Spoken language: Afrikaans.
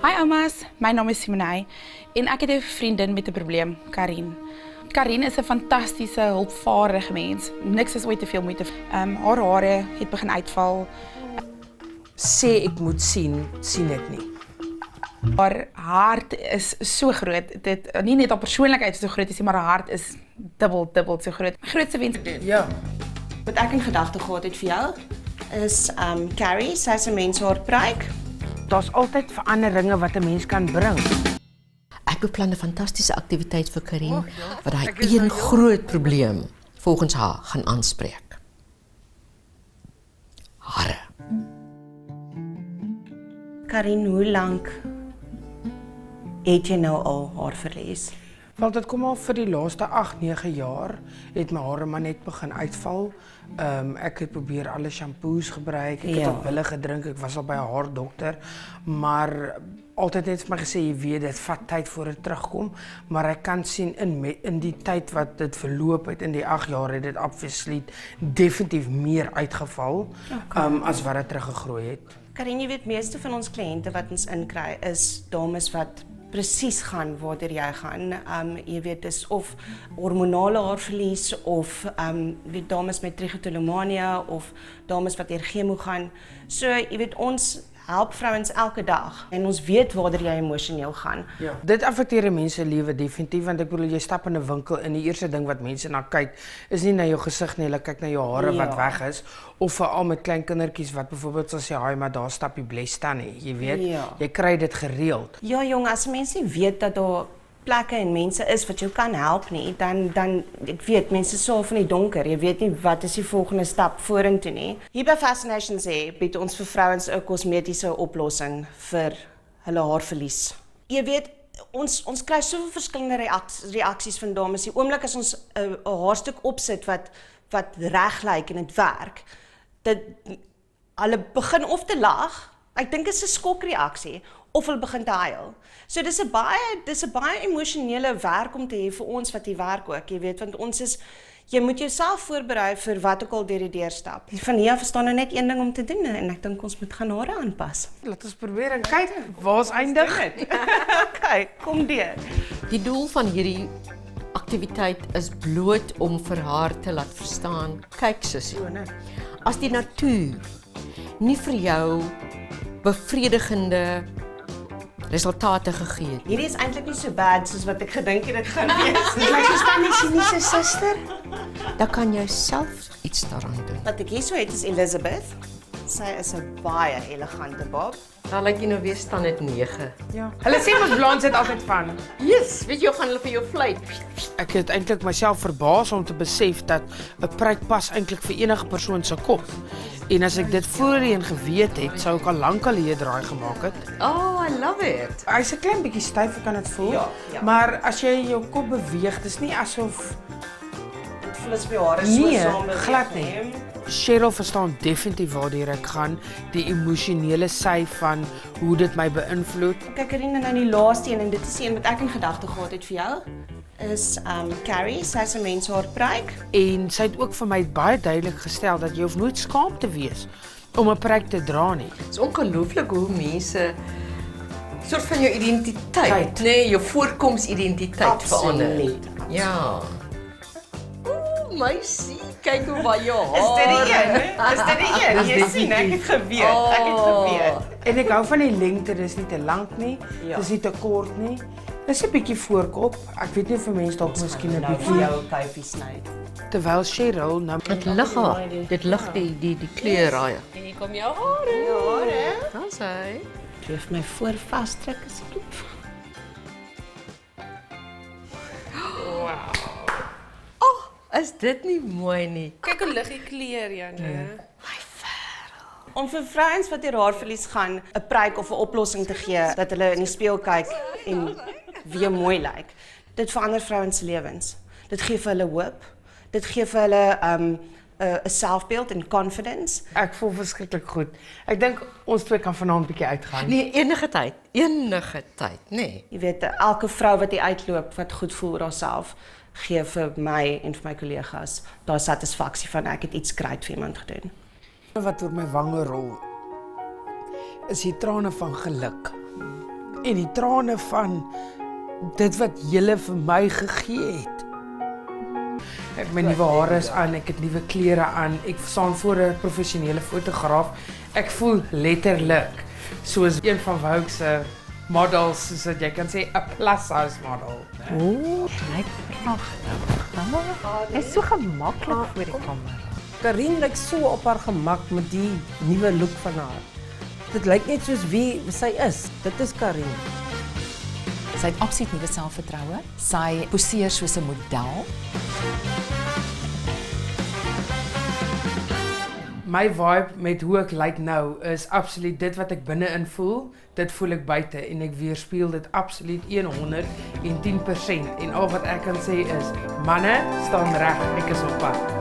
Hi oumas, my naam is Simonai en ek het 'n vriendin met 'n probleem, Karin. Karin is 'n fantastiese, hulpvaardige mens. Niks is ooit te veel moeite. Haar hare het begin uitval. Sê ek moet sien ek nie. Haar hart is so groot. Dit nie net haar persoonlikheid is so groot nie, maar haar hart is dubbel so groot. My grootste wens Ja. Wat ek in gedagte gehad het vir jou is Carrie, sy's 'n mens haar pruik. Daar's altyd veranderinge wat 'n mens kan bring. Ek beplan 'n fantastiese aktiwiteit vir Karin wat daai een groot probleem volgens haar gaan aanspreek. Hare. Karin, hoe lank het jy nou al haarverlies? Want dit kom al vir die laaste 8-9 jaar het my hare maar net begin uitval. Ek het probeer alle shampoos gebruik, ek het op pille gedrink, ek was al by 'n haardokter, maar altyd net vir my gesê, jy weet, dit vat tyd voor dit terugkom, maar ek kan sien in die tyd wat dit verloop het, in die 8 jaar het dit obviously definitief meer uitgeval, as wat dit teruggegroei het. Karin, jy weet, meeste van ons kliënte wat ons inkry is dames wat presies gaan waartoe jy gaan. Jy weet, dis of hormonale haarverlies of weet dames met trichotillomania of dames wat deur chemo gaan. So, jy weet, ons help vrouens elke dag en ons weet waartoe jy emosioneel gaan. Ja. Dit affekteer mense lewe definitief, want ek bedoel jy stap in 'n winkel en die eerste ding wat mense na kyk is nie na jou gesig nie, hulle kyk na jou hare wat weg is of veral met klein kindertjies wat byvoorbeeld sal sê, "Haai, maar daar stap die blesta nie." Jy weet, jy kry dit gereeld. Ja jong, as mense nie weet dat daar plekke en mense is wat jou kan help nie, dan ek weet, mense sal van die donker, jy weet nie wat is die volgende stap vorentoe nie. Hier by Fascinations bied ons vir vrouens 'n kosmetiese oplossing vir hulle haarverlies. Jy weet, ons kry soveel verskillende reaksies van dames. Die oomblik as ons 'n haarstuk opsit wat reg lyk en dit werk, hulle begin of te lag, ek dink dit is 'n skokreaksie, of hulle begin te huil. So dis 'n baie emosionele werk om te hê vir ons wat hier werk ook, jy weet, want jy moet jouself voorberei vir wat ook al deur die deur stap. Van hier af is daar nou net een ding om te doen en ek dink ons moet gaan hare aanpas. Laat ons probeer en kyk waar ons eindig. Okay, kom deur. Die doel van hierdie aktiwiteit is bloot om vir haar te laat verstaan, kyk sussie, as die natuur nie vir jou bevredigende resultate gegee het. Hierdie is eintlik nie so bad soos wat ek gedink het dit gaan wees. Dit lyk soos my siniese suster. Dan kan jy self iets daaraan doen. Wat ek hierso het is Elizabeth. Sy is 'n baie elegante bob. Dan lyk jy nou weer staan dit 9. Ja. Hulle sê mos blonds het altyd van. Yes, weet jy, gaan hulle vir jou fluit. Ek het eintlik myself verbaas om te besef dat 'n pruik pas eintlik vir enige persoon se kop. En as ek dit voorheen geweet het, sou ek al lank al hier draai gemaak het. Oh, I love it. Hy's 'n klein bietjie styf, ek kan dit voel. Ja. Maar as jy jou kop beweeg, dis nie asof Dit voel as my hare so nee, saam glad nie. Cheryl verstaan definitief waartoe ek gaan, die emosionele sy van hoe dit my beïnvloed. Kyk Karine, nou die laaste een en dit is die een wat ek in gedagte gehad het vir jou is Carrie, sy's 'n mens haar pruik. En sy het ook vir my baie duidelik gestel dat jy hoef nooit skaam te wees om 'n pruik te dra nie. Dit is ongelooflik hoe mense soort van jou identiteit, nee, jou voorkomsidentiteit verander. Absoluut. Ja. Ooh, meisie, kyk hoe baie haar. Is dit die een? Is dit die een? Jy sien, ek het geweet. Ek het geweet. En ek hou van die lengte, dis nie te lank nie, dis nie te kort nie. Dis 'n bietjie voorkop. Ek weet nie of mense dalk miskien 'n Nou vir bietjie jou kuifie sny. terwyl Cheryl nou Dit lig haar. Dit lig die kleur raai. En hier kom jou hare. Daar's hy. Druk my voor vasdruk asseblief. Is dit nie mooi nie? Kyk hoe lig die kleur, Janne. Om vir vrouens wat deur haarverlies gaan 'n pruik of 'n oplossing te gee dat hulle in die spieël kyk en weer mooi lyk. Dit verander vrouens se lewens. Dit gee vir hulle hoop. Dit gee vir hulle 'n selfbeeld en confidence. ek voel verskriklik goed. Ek dink ons twee kan vanaand bietjie uitgaan. Nee, enige tyd, nee. Jy weet, elke vrou wat hier uitloop wat goed voel oor haarself, gee vir my en vir my kollegas daai satisfaksie van ek het iets great vir iemand gedoen. Wat oor my wange rol is die trane van geluk en die trane van dit wat julle vir my gegee het. Ek het my nuwe hare is aan, ek het nuwe klere aan, ek staan voor 'n professionele fotograaf. Ek voel letterlik soos een van Wigs se models, soos dat jy kan sê 'n plus size model. Lyk pragtig. Dit is so gemaklik voor die kamera. Karin lyk so op haar gemak met die nuwe look van haar. Dit lyk net soos wie sy is. Dit is Karin. Sy het absoluut nuwe selfvertroue. Sy poseer soos 'n model. My vibe met hoe ek lyk nou is absoluut dit wat ek binne-in voel, dit voel ek buite en ek weerspieël dit absoluut 110%. En al wat ek kan sê is, manne, staan reg, ek is op pad.